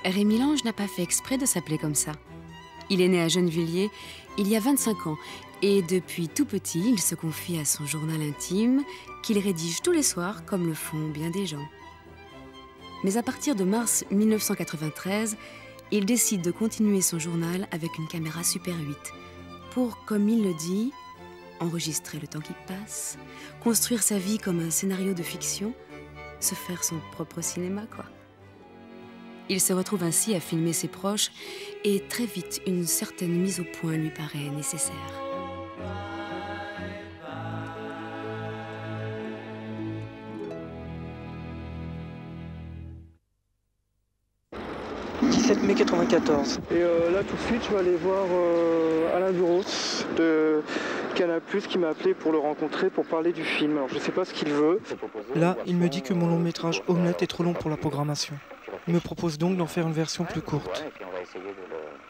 Rémi Lange n'a pas fait exprès de s'appeler comme ça. Il est né à Gennevilliers il y a 25 ans et depuis tout petit, il se confie à son journal intime qu'il rédige tous les soirs comme le font bien des gens. Mais à partir de mars 1993, il décide de continuer son journal avec une caméra Super 8 pour, comme il le dit, enregistrer le temps qui passe, construire sa vie comme un scénario de fiction, se faire son propre cinéma, quoi. Il se retrouve ainsi à filmer ses proches et très vite, une certaine mise au point lui paraît nécessaire. « 17 mai 94. Et là, tout de suite, je vais aller voir Alain Buros de Canal+, qui m'a appelé pour le rencontrer, pour parler du film. Alors, je ne sais pas ce qu'il veut. Là, il me dit que mon long métrage Omelette est trop long pour la programmation. Il me propose donc d'en faire une version plus courte.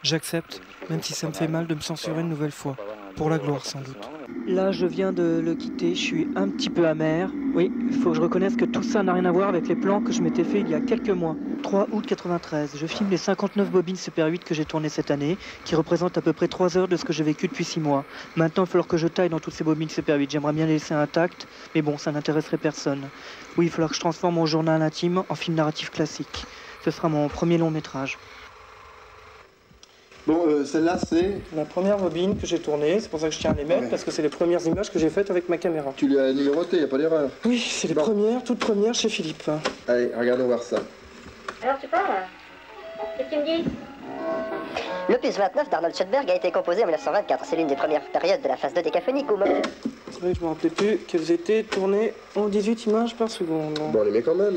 J'accepte, même si ça me fait mal de me censurer une nouvelle fois. Pour la gloire, sans doute. Là, je viens de le quitter, je suis un petit peu amer. Oui, il faut que je reconnaisse que tout ça n'a rien à voir avec les plans que je m'étais fait il y a quelques mois. 3 août 93, je filme les 59 bobines Super 8 que j'ai tournées cette année, qui représentent à peu près 3 heures de ce que j'ai vécu depuis 6 mois. Maintenant, il va falloir que je taille dans toutes ces bobines Super 8. J'aimerais bien les laisser intactes, mais bon, ça n'intéresserait personne. Oui, il va falloir que je transforme mon journal intime en film narratif classique. Ce sera mon premier long métrage. Bon, celle-là, c'est... La première bobine que j'ai tournée, c'est pour ça que je tiens à les mettre, Ouais. parce que c'est les premières images que j'ai faites avec ma caméra. Tu l'as numéroté, y a pas d'erreur. Oui, c'est les toutes premières chez Philippe. Allez, regardons voir ça. Alors tu parles? Qu'est-ce que tu me dis? L'opus 29 d'Arnold Schoenberg a été composé en 1924. C'est l'une des premières périodes de la phase dodécaphonique où... C'est vrai que je me rappelais plus qu'elles étaient tournées en 18 images par seconde. Bon, on les met quand même.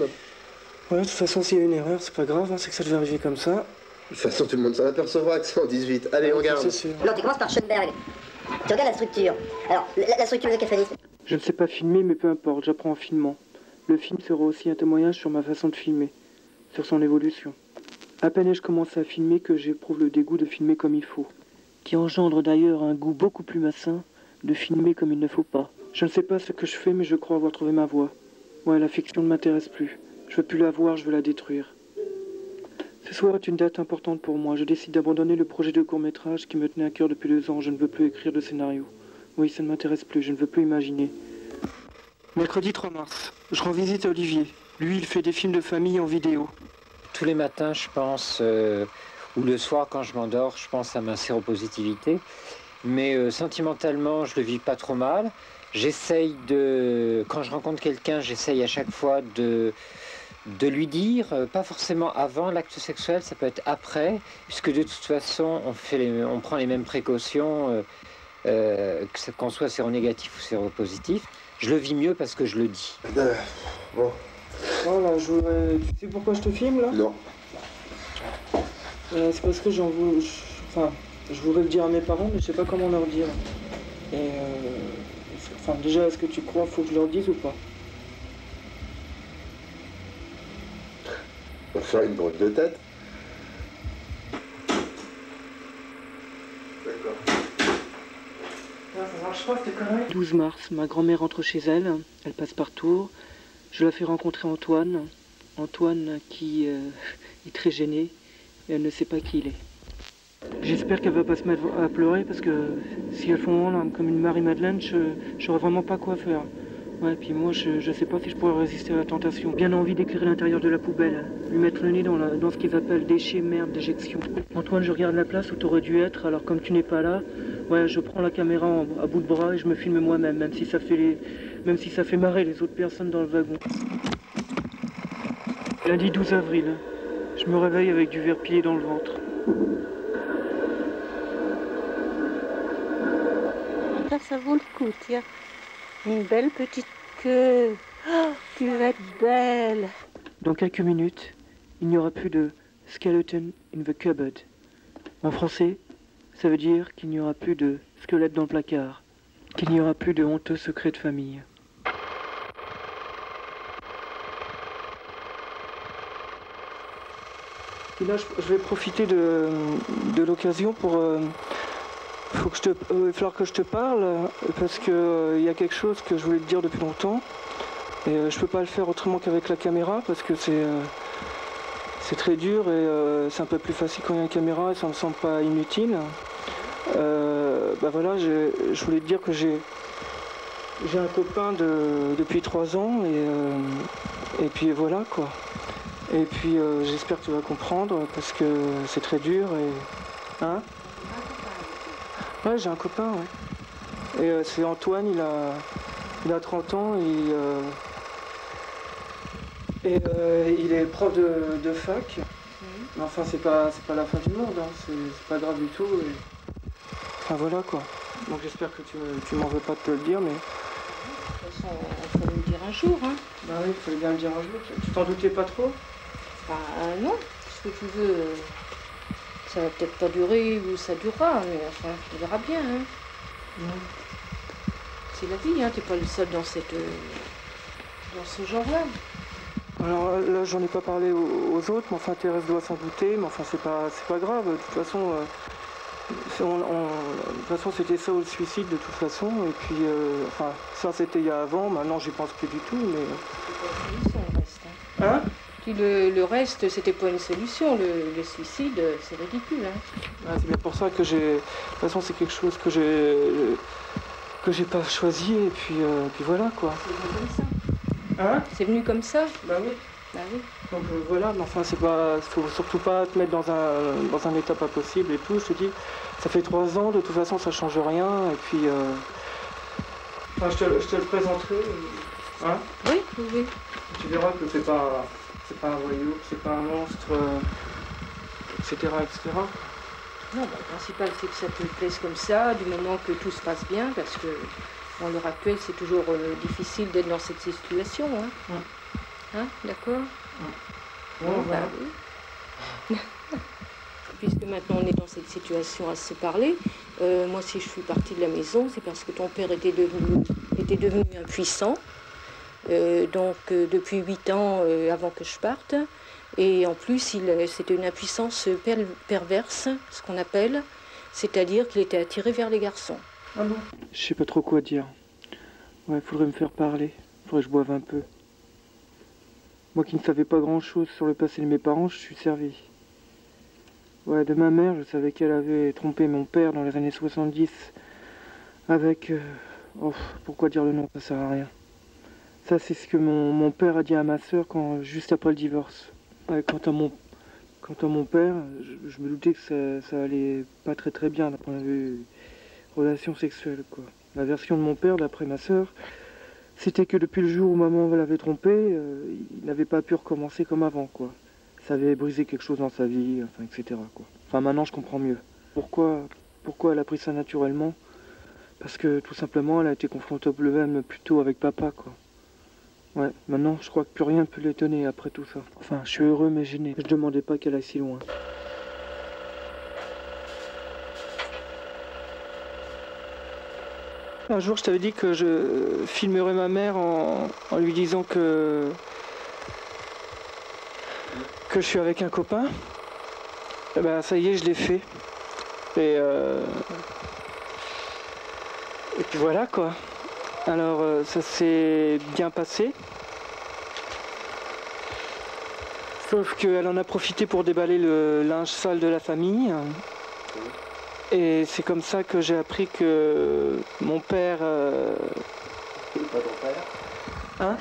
Ouais, de toute façon, s'il y a une erreur, c'est pas grave, c'est que ça devait arriver comme ça. De toute façon, tout le monde s'en apercevra que c'est en 18. Allez, on regarde. C'est sûr. Non, tu commences par Schoenberg. Tu regardes la structure. Alors, la structure dodécaphonique. Je ne sais pas filmer, mais peu importe, j'apprends en filmant. Le film sera aussi un témoignage sur ma façon de filmer, sur son évolution. À peine ai-je commencé à filmer que j'éprouve le dégoût de filmer comme il faut, qui engendre d'ailleurs un goût beaucoup plus malsain de filmer comme il ne faut pas. Je ne sais pas ce que je fais, mais je crois avoir trouvé ma voie. Ouais, la fiction ne m'intéresse plus. Je veux plus la voir, je veux la détruire. Ce soir est une date importante pour moi. Je décide d'abandonner le projet de court-métrage qui me tenait à cœur depuis 2 ans. Je ne veux plus écrire de scénario. Oui, ça ne m'intéresse plus. Je ne veux plus imaginer. Mercredi 3 mars. Je rends visite à Olivier. Lui, il fait des films de famille en vidéo. Tous les matins, je pense, ou le soir quand je m'endors, je pense à ma séropositivité. Mais sentimentalement, je le vis pas trop mal. J'essaye de... Quand je rencontre quelqu'un, j'essaye à chaque fois de lui dire, pas forcément avant l'acte sexuel, ça peut être après, puisque de toute façon, on prend les mêmes précautions, qu'on soit séronégatif ou séropositif. Je le vis mieux parce que je le dis. Bon. Voilà, je voudrais... Tu sais pourquoi je te filme, là? Non. C'est parce que j'en veux... Enfin, je voudrais le dire à mes parents, mais je sais pas comment leur dire. Et enfin, déjà, est-ce que tu crois faut que je leur dise ou pas? On va faire une drôle de tête. D'accord. Ça marche pas, cette connerie. 12 mars, ma grand-mère rentre chez elle. Elle passe par Tours. Je la fais rencontrer Antoine. Antoine qui est très gêné. Et elle ne sait pas qui il est. J'espère qu'elle va pas se mettre à pleurer parce que si elles font là, comme une Marie-Madeleine, je saurais vraiment pas quoi faire. Ouais, puis moi, je sais pas si je pourrais résister à la tentation. Bien envie d'éclairer l'intérieur de la poubelle, lui mettre le nez dans ce qu'ils appellent déchets, merde, déjection. Antoine, je regarde la place où t'aurais dû être, alors comme tu n'es pas là, ouais, je prends la caméra à bout de bras et je me filme moi-même, même si ça fait marrer les autres personnes dans le wagon. Lundi 12 avril, je me réveille avec du verre pilé dans le ventre. Ça vaut le coup, tiens. Une belle petite queue. Oh, tu vas être belle. Dans quelques minutes, il n'y aura plus de skeleton in the cupboard. En français, ça veut dire qu'il n'y aura plus de squelette dans le placard, qu'il n'y aura plus de honteux secrets de famille. Et là, je vais profiter de l'occasion pour... il va falloir que je te parle, parce qu'il y a quelque chose que je voulais te dire depuis longtemps. Et je peux pas le faire autrement qu'avec la caméra, parce que c'est très dur et c'est un peu plus facile quand il y a une caméra et ça me semble pas inutile. Bah voilà, je voulais te dire que j'ai un copain depuis 3 ans et puis voilà quoi. Et puis j'espère que tu vas comprendre parce que c'est très dur et... Hein? Ouais, j'ai un copain, ouais. Et c'est Antoine, il a 30 ans et il est prof de fac. Mais enfin, c'est pas la fin du monde, hein. C'est pas grave du tout. Et... Enfin voilà quoi. Donc j'espère que tu m'en veux pas de te le dire, mais... De toute façon, il faut le dire un jour, hein. Bah oui, il fallait bien le dire un jour. Tu t'en doutais pas trop? Bah non, ce que tu veux, ça va peut-être pas durer ou ça durera, mais enfin, tu verras bien, hein. C'est la vie, hein, t'es pas le seul dans ce genre-là. Alors là, j'en ai pas parlé aux autres, mais enfin Thérèse doit s'en douter, mais enfin c'est pas grave. De toute façon, c'était ça ou le suicide de toute façon. Et puis, enfin, ça c'était il y a avant. Maintenant, j'y pense plus du tout, mais. C'est pas une solution, le reste. Hein? Puis le reste, c'était pas une solution. Le suicide, c'est ridicule, hein. Ah, c'est bien pour ça que j'ai. De toute façon, c'est quelque chose que j'ai pas choisi, et puis voilà quoi. C'est venu comme ça. Hein? C'est venu comme ça? Bah oui. Bah oui. Donc voilà, mais enfin faut surtout pas te mettre dans un état pas possible et tout, je te dis, ça fait 3 ans, de toute façon ça change rien, et puis enfin, je te le présenterai, hein? Oui, oui. Tu verras que c'est pas un voyou, que c'est pas un monstre, etc. Non, bah, le principal c'est que ça te plaise comme ça, du moment que tout se passe bien, parce que dans l'heure actuelle c'est toujours difficile d'être dans cette situation, hein. Hein, d'accord? Bon, bah oui. Puisque maintenant on est dans cette situation à se parler, moi si je suis partie de la maison, c'est parce que ton père était devenu impuissant, depuis 8 ans avant que je parte, et en plus c'était une impuissance perverse, ce qu'on appelle, c'est-à-dire qu'il était attiré vers les garçons. Ah bon? Je sais pas trop quoi dire. Ouais, faudrait me faire parler, faudrait que je boive un peu. Moi qui ne savais pas grand-chose sur le passé de mes parents, je suis servi. Ouais, de ma mère, je savais qu'elle avait trompé mon père dans les années 70 avec... Oh, pourquoi dire le nom, ça sert à rien. Ça, c'est ce que mon père a dit à ma sœur juste après le divorce. Ouais, quant à mon père, je me doutais que ça allait pas très très bien d'un point de vue relation sexuelle, quoi. La version de mon père, d'après ma sœur, c'était que depuis le jour où maman l'avait trompé, il n'avait pas pu recommencer comme avant, quoi. Ça avait brisé quelque chose dans sa vie, enfin, etc., quoi. Enfin, maintenant, je comprends mieux. Pourquoi elle a pris ça naturellement? Parce que, tout simplement, elle a été confrontée au problème plutôt avec papa, quoi. Ouais, maintenant, je crois que plus rien ne peut l'étonner après tout ça. Enfin, je suis heureux, mais gêné. Je demandais pas qu'elle aille si loin. Un jour, je t'avais dit que je filmerais ma mère en lui disant que je suis avec un copain. Et ben, ça y est, je l'ai fait. Et puis voilà, quoi. Alors, ça s'est bien passé. Sauf qu'elle en a profité pour déballer le linge sale de la famille. Et c'est comme ça que j'ai appris que mon père... Pas ton père? Hein?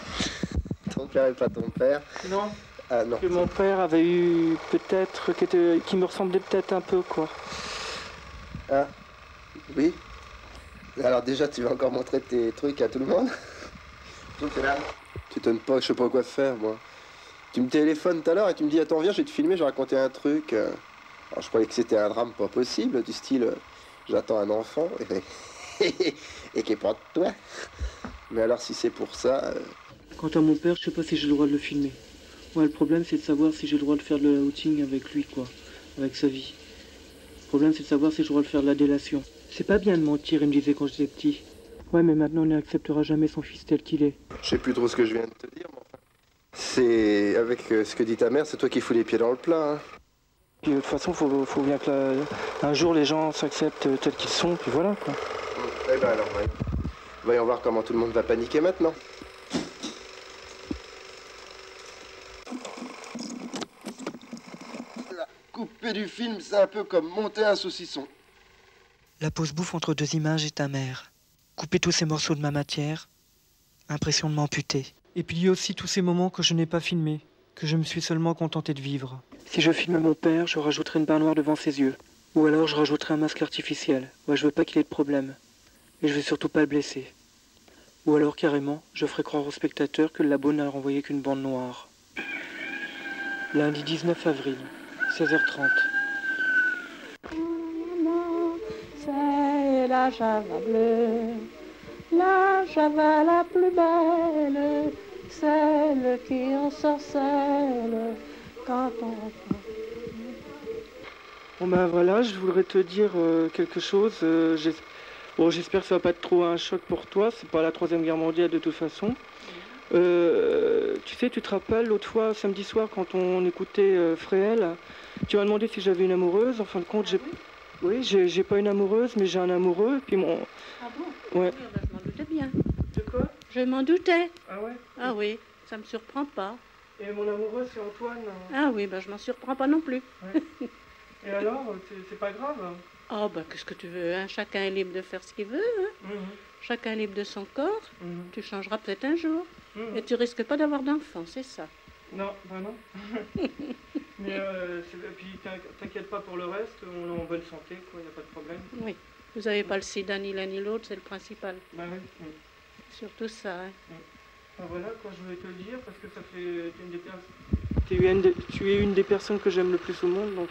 Ton père et pas ton père? Non. Ah non. Que mon père avait eu peut-être, qui me ressemblait peut-être un peu, quoi. Ah, oui. Alors déjà, tu vas encore montrer tes trucs à tout le monde? Tu donnes pas, je sais pas quoi faire, moi. Tu me téléphones tout à l'heure et tu me dis, attends, viens, je vais te filmer, je vais raconter un truc. Alors je croyais que c'était un drame pas possible, du style, j'attends un enfant et qui est pas de toi. Mais alors si c'est pour ça... Quant à mon père, je sais pas si j'ai le droit de le filmer. Ouais, le problème, c'est de savoir si j'ai le droit de faire de l'outing avec lui, quoi. Avec sa vie. Le problème, c'est de savoir si j'ai le droit de faire de la délation. C'est pas bien de mentir, il me disait quand j'étais petit. Ouais, mais maintenant, on n'acceptera jamais son fils tel qu'il est. Je sais plus trop ce que je viens de te dire, mais enfin... C'est... Avec ce que dit ta mère, c'est toi qui fous les pieds dans le plat, hein. Puis de toute façon, faut bien que un jour les gens s'acceptent tels qu'ils sont, puis voilà, quoi. Eh ben alors, voyons voir comment tout le monde va paniquer maintenant. Couper du film, c'est un peu comme monter un saucisson. La pause bouffe entre deux images est amère. Couper tous ces morceaux de ma matière, impression de m'amputer. Et puis il y a aussi tous ces moments que je n'ai pas filmés, que je me suis seulement contenté de vivre. Si je filme mon père, je rajouterai une barre noire devant ses yeux. Ou alors je rajouterai un masque artificiel. Ouais, je veux pas qu'il ait de problème. Et je veux surtout pas le blesser. Ou alors carrément, je ferai croire aux spectateurs que le labo n'a renvoyé qu'une bande noire. Lundi 19 avril, 16h30. C'est la java bleue, la java la plus belle, celle qui ensorcelle quand on... Bon ben voilà, je voudrais te dire quelque chose. Bon, j'espère que ça va pas être trop un choc pour toi. C'est pas la Troisième Guerre mondiale de toute façon. Tu sais, tu te rappelles l'autre fois, samedi soir, quand on écoutait Fréhel, tu m'as demandé si j'avais une amoureuse. En fin de compte, j'ai pas une amoureuse, mais j'ai un amoureux. Puis mon... Ah bon? Ouais. Oui, je m'en doutais bien. De quoi? Je m'en doutais. Ah ouais? Ah oui, ça me surprend pas. Et mon amoureux, c'est Antoine. Ah oui, je m'en surprends pas non plus. Ouais. Et alors, c'est pas grave? Oh qu'est-ce que tu veux, hein? Chacun est libre de faire ce qu'il veut, hein? Chacun est libre de son corps. Tu changeras peut-être un jour. Et tu risques pas d'avoir d'enfant, c'est ça. Non, bah non. Mais puis t'inquiète pas pour le reste, on est en bonne santé, quoi, y a pas de problème. Oui, vous avez pas le sida ni l'un ni l'autre, c'est le principal. Bah oui. Surtout ça, hein. Bah voilà, quoi, je voulais te le dire, parce que ça fait... Tu es une des personnes que j'aime le plus au monde, donc...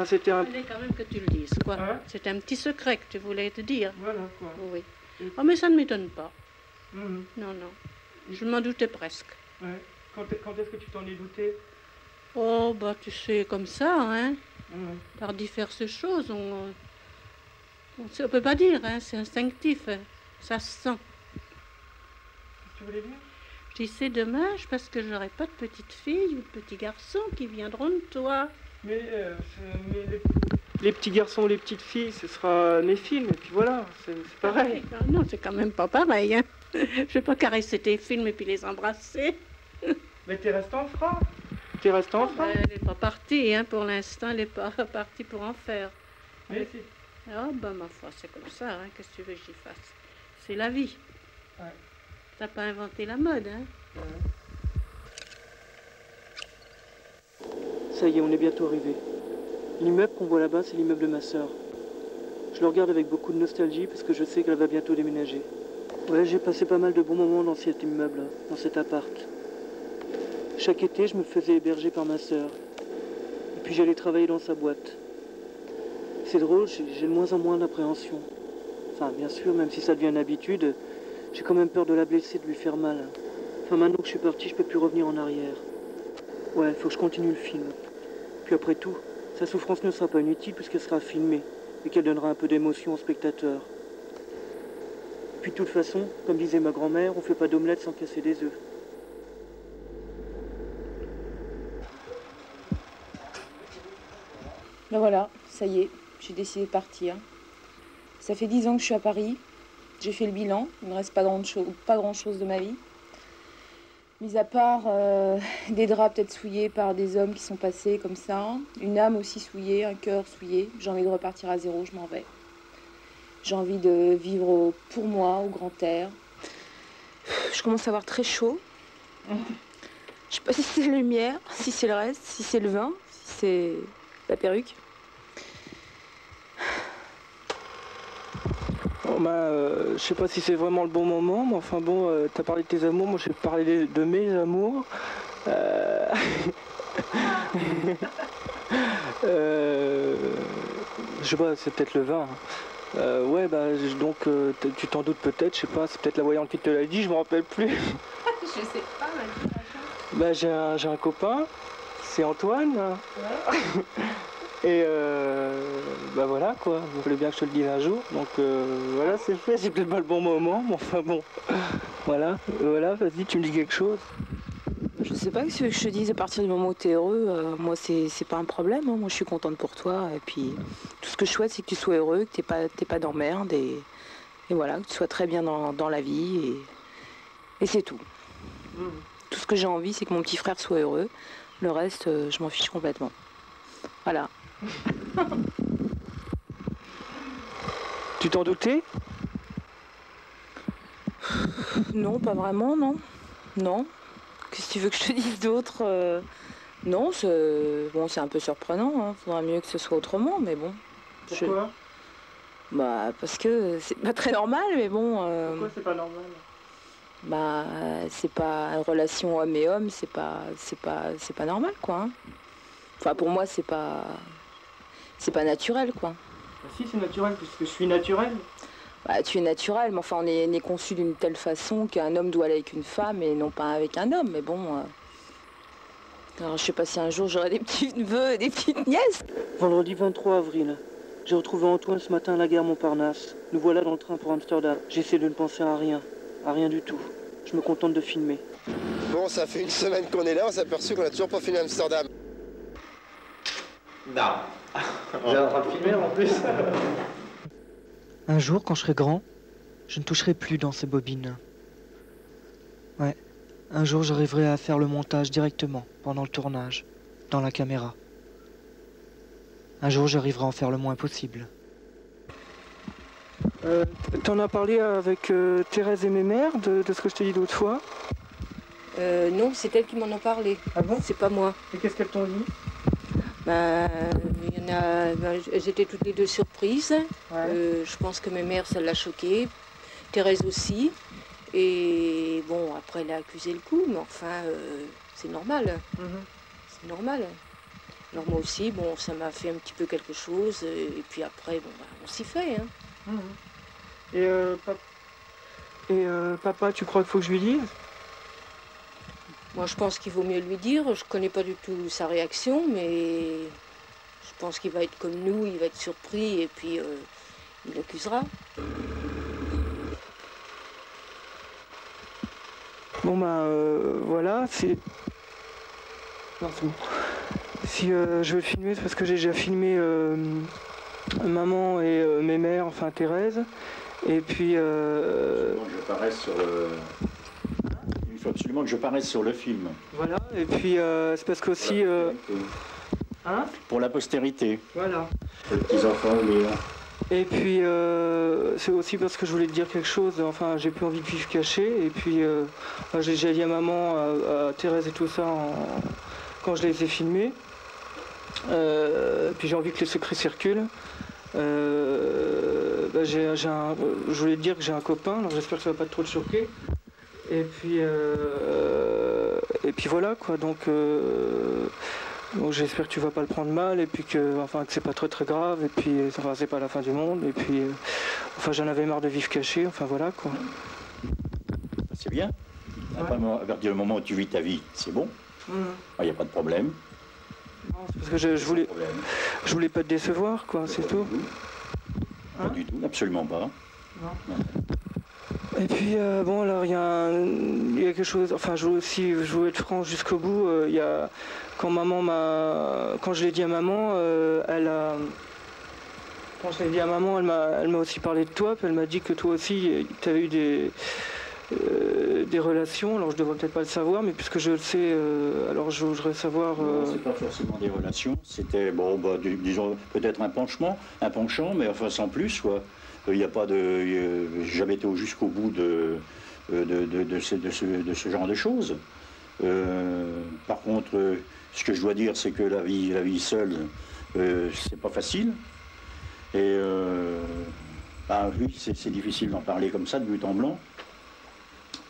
c'était un... Il fallait quand même que tu le dises, quoi. Hein? C'était un petit secret que tu voulais te dire. Voilà, quoi. Oui. Oh, mais ça ne m'étonne pas. Non. Je m'en doutais presque. Ouais. Quand est-ce que tu t'en es douté? Oh, tu sais, comme ça, hein. Par diverses choses, on peut pas dire, hein. C'est instinctif, hein. Ça se sent. Qu'est-ce que tu voulais dire? Je dis, c'est dommage parce que j'aurai pas de petite fille ou de petits garçons qui viendront de toi. Mais les petits garçons ou les petites filles, ce sera mes films, et puis voilà, c'est pareil. Non, c'est quand même pas pareil, hein. Je vais pas caresser tes films et puis les embrasser. Mais t'es resté en France. T'es resté en France. Elle n'est pas partie, hein, pour l'instant, elle n'est pas partie pour en faire. Mais si. Ah, ma foi, c'est comme ça, hein, qu'est-ce que tu veux que j'y fasse? C'est la vie. Ouais. T'as pas inventé la mode, hein? Ça y est, on est bientôt arrivé. L'immeuble qu'on voit là-bas, c'est l'immeuble de ma sœur. Je le regarde avec beaucoup de nostalgie parce que je sais qu'elle va bientôt déménager. Ouais, j'ai passé pas mal de bons moments dans cet immeuble, dans cet appart. Chaque été, je me faisais héberger par ma sœur. Et puis j'allais travailler dans sa boîte. C'est drôle, j'ai de moins en moins d'appréhension. Enfin, bien sûr, même si ça devient une habitude, j'ai quand même peur de la blesser, de lui faire mal. Enfin, maintenant que je suis parti, je peux plus revenir en arrière. Ouais, faut que je continue le film. Puis après tout, sa souffrance ne sera pas inutile puisqu'elle sera filmée et qu'elle donnera un peu d'émotion au spectateur. Puis de toute façon, comme disait ma grand-mère, on fait pas d'omelette sans casser des œufs. Ben voilà, ça y est, j'ai décidé de partir. Ça fait 10 ans que je suis à Paris. J'ai fait le bilan, il ne me reste pas grand-chose de ma vie. Mis à part des draps peut-être souillés par des hommes qui sont passés comme ça, une âme aussi souillée, un cœur souillé. J'ai envie de repartir à zéro, je m'en vais. J'ai envie de vivre pour moi, au grand air. Je commence à avoir très chaud. Je sais pas si c'est la lumière, si c'est le reste, si c'est le vin, si c'est la perruque. Bon, je sais pas si c'est vraiment le bon moment, mais enfin bon, t'as parlé de tes amours, moi j'ai parlé de mes amours. Je sais pas, c'est peut-être le vin. Ouais, donc tu t'en doutes peut-être, je sais pas, c'est peut-être la voyante qui te l'a dit, je me rappelle plus. Je sais pas, J'ai un copain, c'est Antoine. Ouais. Et voilà quoi, il fallait bien que je te le dise un jour. Donc voilà, c'est fait, c'est peut-être pas le bon moment, mais enfin bon. Voilà, vas-y, tu me dis quelque chose. Je sais pas ce que je te dise, à partir du moment où tu es heureux, moi c'est pas un problème, hein. Moi je suis contente pour toi. Et puis tout ce que je souhaite c'est que tu sois heureux, que t'aies pas d'emmerde et voilà, que tu sois très bien dans la vie et c'est tout. Tout ce que j'ai envie c'est que mon petit frère soit heureux. Le reste, je m'en fiche complètement. Voilà. Tu t'en doutais? Non, pas vraiment, non. Non. Qu'est-ce que tu veux que je te dise d'autre? Non, c'est un peu surprenant. Hein. Faudrait mieux que ce soit autrement, mais bon. Pourquoi? Parce que c'est pas très normal, mais bon. Pourquoi c'est pas normal? C'est pas une relation homme et homme, c'est pas normal, quoi. Hein. Enfin, pour moi, c'est pas naturel, quoi. Si, c'est naturel, puisque je suis naturel. Tu es naturel, mais enfin, on est né conçu d'une telle façon qu'un homme doit aller avec une femme et non pas avec un homme, mais bon... Alors, je sais pas si un jour j'aurai des petits neveux et des petites nièces. Vendredi 23 avril. J'ai retrouvé Antoine ce matin à la gare Montparnasse. Nous voilà dans le train pour Amsterdam. J'essaie de ne penser à rien du tout. Je me contente de filmer. Bon, ça fait une semaine qu'on est là, on s'est aperçu qu'on a toujours pas fini Amsterdam. Non. J'ai en train de filmer en plus. Un jour, quand je serai grand, je ne toucherai plus dans ces bobines. Ouais, un jour j'arriverai à faire le montage directement, pendant le tournage, dans la caméra. Un jour j'arriverai à en faire le moins possible. T'en as parlé avec Thérèse et mes mères de ce que je t'ai dit l'autre fois? Non, c'est elles qui m'en ont parlé. Ah bon? C'est pas moi. Et qu'est-ce qu'elles t'ont dit? Il y en a, elles étaient toutes les deux surprises. Ouais. Je pense que mes mères, ça l'a choquée. Thérèse aussi. Et bon, après, elle a accusé le coup, mais enfin, c'est normal. C'est normal. Alors moi aussi, bon, ça m'a fait un petit peu quelque chose. Et puis après, bon, on s'y fait. Hein. Et papa, tu crois qu'il faut que je lui dise? Moi, je pense qu'il vaut mieux lui dire. Je connais pas du tout sa réaction, mais je pense qu'il va être comme nous, il va être surpris et puis il accusera. Bon voilà, c'est... Non, c'est bon. Si je veux le filmer, c'est parce que j'ai déjà filmé maman et mes mères, enfin Thérèse. Et puis... Je paraisse sur le... Il faut absolument que je paraisse sur le film. Voilà, et puis c'est parce qu'aussi... Hein? Pour la postérité. Voilà. Pour les petits-enfants ou les... Et puis c'est aussi parce que je voulais te dire quelque chose, enfin j'ai plus envie de vivre caché. Et puis j'ai dit à maman, à Thérèse et tout ça quand je les ai filmés. Puis j'ai envie que les secrets circulent. Je voulais te dire que j'ai un copain, alors j'espère que ça va pas trop te choquer. Et puis voilà quoi, donc j'espère que tu vas pas le prendre mal et puis que c'est pas très grave et puis c'est pas la fin du monde et puis j'en avais marre de vivre caché, enfin voilà quoi. C'est bien. À partir du moment où tu vis ta vie, c'est bon. Il n'y a pas de problème. Non, c'est parce que je voulais pas te décevoir quoi, c'est tout. Pas du tout, absolument pas. Non. Et puis bon alors il y a quelque chose, enfin je voulais être franc jusqu'au bout, il y a quand je l'ai dit à maman, elle m'a aussi parlé de toi, puis elle m'a dit que toi aussi tu avais eu des relations, alors je devrais peut-être pas le savoir, mais puisque je le sais, alors je voudrais savoir... Non, c'est pas forcément des relations, c'était disons peut-être un penchant, mais enfin sans plus quoi. Il n'y a pas de... J'ai jamais été jusqu'au bout de ce genre de choses. Par contre, ce que je dois dire, c'est que la vie seule, c'est pas facile. Et oui, c'est difficile d'en parler comme ça, de but en blanc.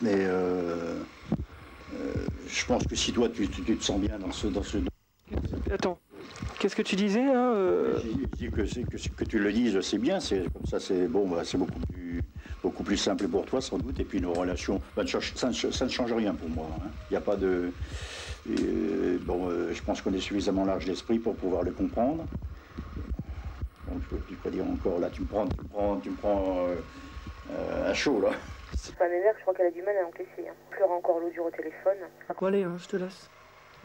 Mais je pense que si toi, tu te sens bien dans ce... Attends, qu'est-ce que tu disais là Je dis que tu le dises, c'est bien, c'est comme ça, c'est bon, c'est beaucoup plus simple pour toi sans doute. Et puis nos relations, ça ne change rien pour moi. Il n'y a pas de... je pense qu'on est suffisamment large d'esprit pour pouvoir le comprendre. Bon, je ne peux pas dire encore, là, tu me prends à chaud, là. Ma mère, je crois qu'elle a du mal à encaisser. Je pleure encore l'autre jour au téléphone. Bon, allez, je te laisse.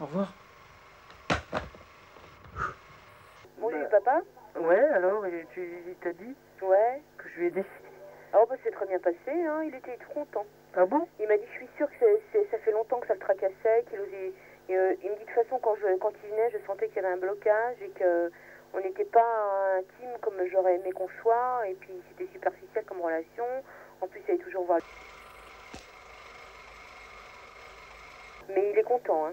Au revoir. Bonjour, papa. Ouais, alors, il t'a dit Ouais. que je lui ai dit. Ah bah c'est très bien passé, hein. Il était tout content. Ah bon? Il m'a dit, je suis sûre que ça fait longtemps que ça le tracassait, il me dit de toute façon, quand il venait, je sentais qu'il y avait un blocage et qu'on n'était pas intime comme j'aurais aimé qu'on soit, et puis c'était superficiel comme relation. En plus, il allait toujours voir. Mais il est content, hein.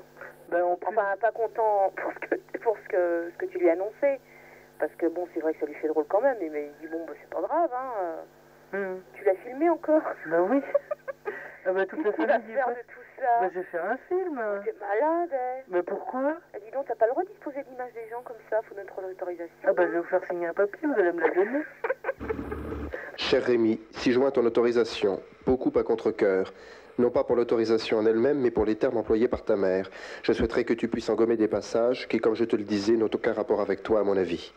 Enfin, pas content pour ce que tu lui as annoncé. Parce que bon, c'est vrai que ça lui fait drôle quand même, mais il dit bon, c'est pas grave, hein. Tu l'as filmé encore? Bah oui. Toute la famille dit faire de tout ça. je vais faire un film. T'es malade, hein. Mais pourquoi? Dis donc, t'as pas le droit de disposer de l'image des gens comme ça, faut notre autorisation. Je vais vous faire signer un papier, vous allez me la donner. Cher Rémi, si joint ton autorisation, beaucoup à contre-cœur. Non pas pour l'autorisation en elle-même, mais pour les termes employés par ta mère. Je souhaiterais que tu puisses en gommer des passages qui, comme je te le disais, n'ont aucun rapport avec toi, à mon avis.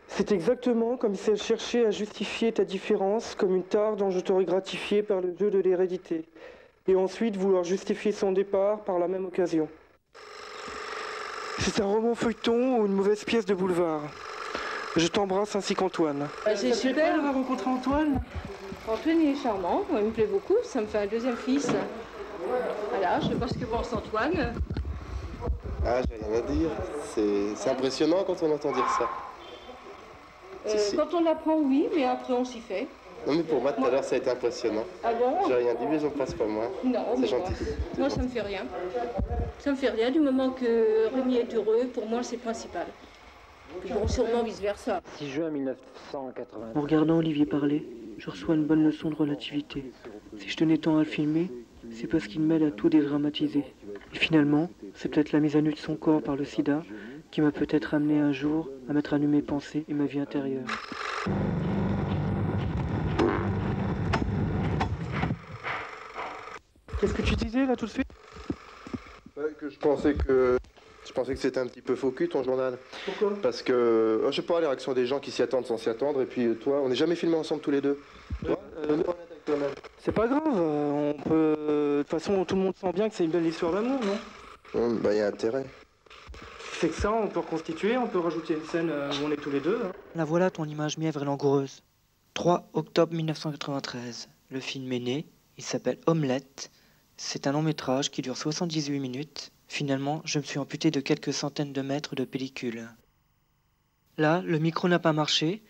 C'est exactement comme si elle cherchait à justifier ta différence comme une tare dont je t'aurais gratifié par le jeu de l'hérédité. Et ensuite vouloir justifier son départ par la même occasion. C'est un roman feuilleton ou une mauvaise pièce de boulevard. Je t'embrasse ainsi qu'Antoine. C'est super d'avoir rencontré Antoine. Antoine il est charmant, il me plaît beaucoup, ça me fait un deuxième fils. Voilà, je sais pas ce que pense Antoine. Ah, j'ai rien à dire. C'est impressionnant quand on entend dire ça. Si. Quand on l'apprend, oui, mais après on s'y fait. Non, mais pour moi, tout à l'heure, ça a été impressionnant. Ah bon? J'ai rien dit, mais j'en passe pas moins. Non, c'est gentil. Moi, ça me fait rien. Ça me fait rien du moment que Rémi est heureux. Pour moi, c'est le principal. Puis bon, sûrement vice-versa. 6 juin 1980. En regardant Olivier parler, je reçois une bonne leçon de relativité. Si je tenais tant à le filmer, c'est parce qu'il m'aide à tout dédramatiser. Et finalement, c'est peut-être la mise à nu de son corps par le sida qui m'a peut-être amené un jour à mettre à nu mes pensées et ma vie intérieure. Qu'est-ce que tu disais là tout de suite? Que je pensais que c'était un petit peu faux cul ton journal. Pourquoi? Parce que, je sais pas, les réactions des gens qui s'y attendent sans s'y attendre, et puis toi, on n'est jamais filmés ensemble tous les deux. Toi, c'est pas grave, on peut... De toute façon, tout le monde sent bien que c'est une belle histoire d'amour, non? Il y a intérêt. C'est que ça, on peut reconstituer, on peut rajouter une scène où on est tous les deux. La voilà ton image mièvre et langoureuse. 3 octobre 1993. Le film est né, il s'appelle Omelette. C'est un long métrage qui dure 78 minutes. Finalement, je me suis amputé de quelques centaines de mètres de pellicule. Là, le micro n'a pas marché,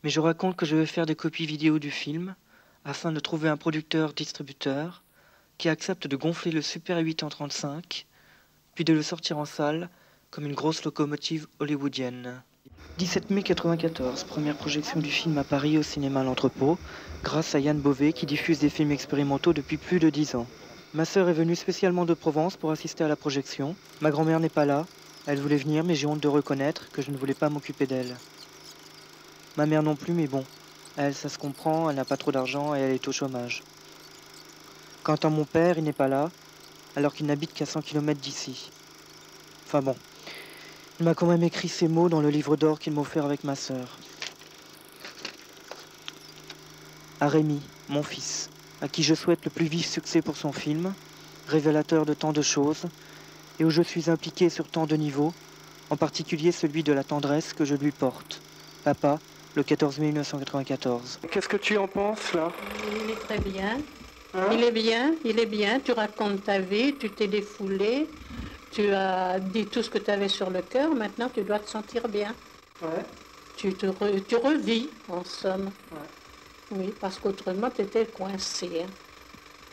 mais je raconte que je vais faire des copies vidéo du film afin de trouver un producteur-distributeur qui accepte de gonfler le Super 8 en 35, puis de le sortir en salle comme une grosse locomotive hollywoodienne. 17 mai 1994, première projection du film à Paris au cinéma L'Entrepôt, grâce à Yann Beauvais qui diffuse des films expérimentaux depuis plus de 10 ans. Ma sœur est venue spécialement de Provence pour assister à la projection. Ma grand-mère n'est pas là. Elle voulait venir, mais j'ai honte de reconnaître que je ne voulais pas m'occuper d'elle. Ma mère non plus, mais bon. Elle, ça se comprend, elle n'a pas trop d'argent et elle est au chômage. Quant à mon père, il n'est pas là, alors qu'il n'habite qu'à 100 km d'ici. Enfin bon. Il m'a quand même écrit ces mots dans le livre d'or qu'il m'a offert avec ma sœur. À Rémi, mon fils, à qui je souhaite le plus vif succès pour son film, révélateur de tant de choses, et où je suis impliqué sur tant de niveaux, en particulier celui de la tendresse que je lui porte. Papa, le 14 mai 1994. Qu'est-ce que tu en penses, là? Il est très bien. Hein? Il est bien. Tu racontes ta vie, tu t'es défoulé, tu as dit tout ce que tu avais sur le cœur, maintenant tu dois te sentir bien. Ouais. Tu revis, en somme. Ouais. Oui, parce qu'autrement, tu étais coincé. Hein.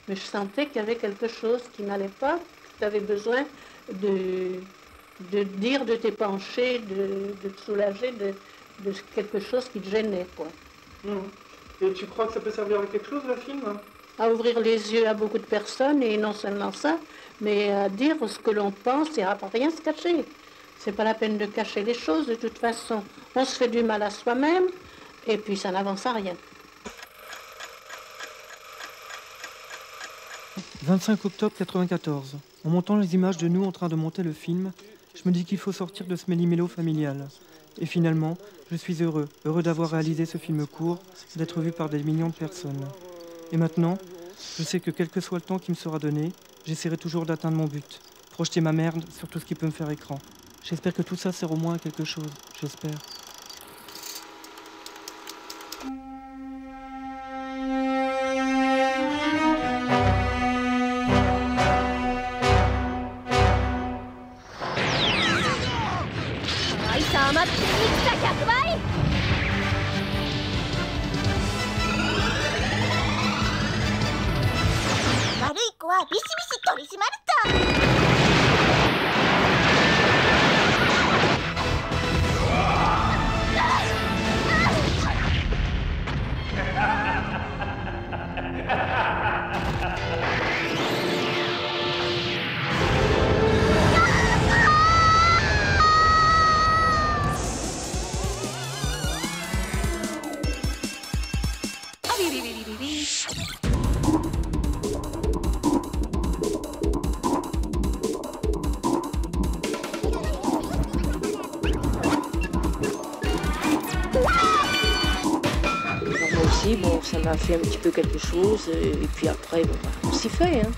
mais je sentais qu'il y avait quelque chose qui n'allait pas, que tu avais besoin de dire, de t'épancher, de te soulager de quelque chose qui te gênait, quoi. Et tu crois que ça peut servir à quelque chose, le film? À ouvrir les yeux à beaucoup de personnes, et non seulement ça, mais à dire ce que l'on pense et à rien se cacher. C'est pas la peine de cacher les choses, de toute façon. On se fait du mal à soi-même, et puis ça n'avance à rien. 25 octobre 1994. En montant les images de nous en train de monter le film, je me dis qu'il faut sortir de ce méli-mélo familial. Et finalement, je suis heureux d'avoir réalisé ce film court, d'être vu par des millions de personnes. Et maintenant, je sais que quel que soit le temps qui me sera donné, j'essaierai toujours d'atteindre mon but. Projeter ma merde sur tout ce qui peut me faire écran. J'espère que tout ça sert au moins à quelque chose. J'espère. Bon, ça m'a fait un petit peu quelque chose, et puis après, bon, on s'y fait. Hein.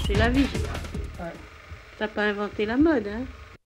C'est la vie. T'as pas inventé la mode, hein.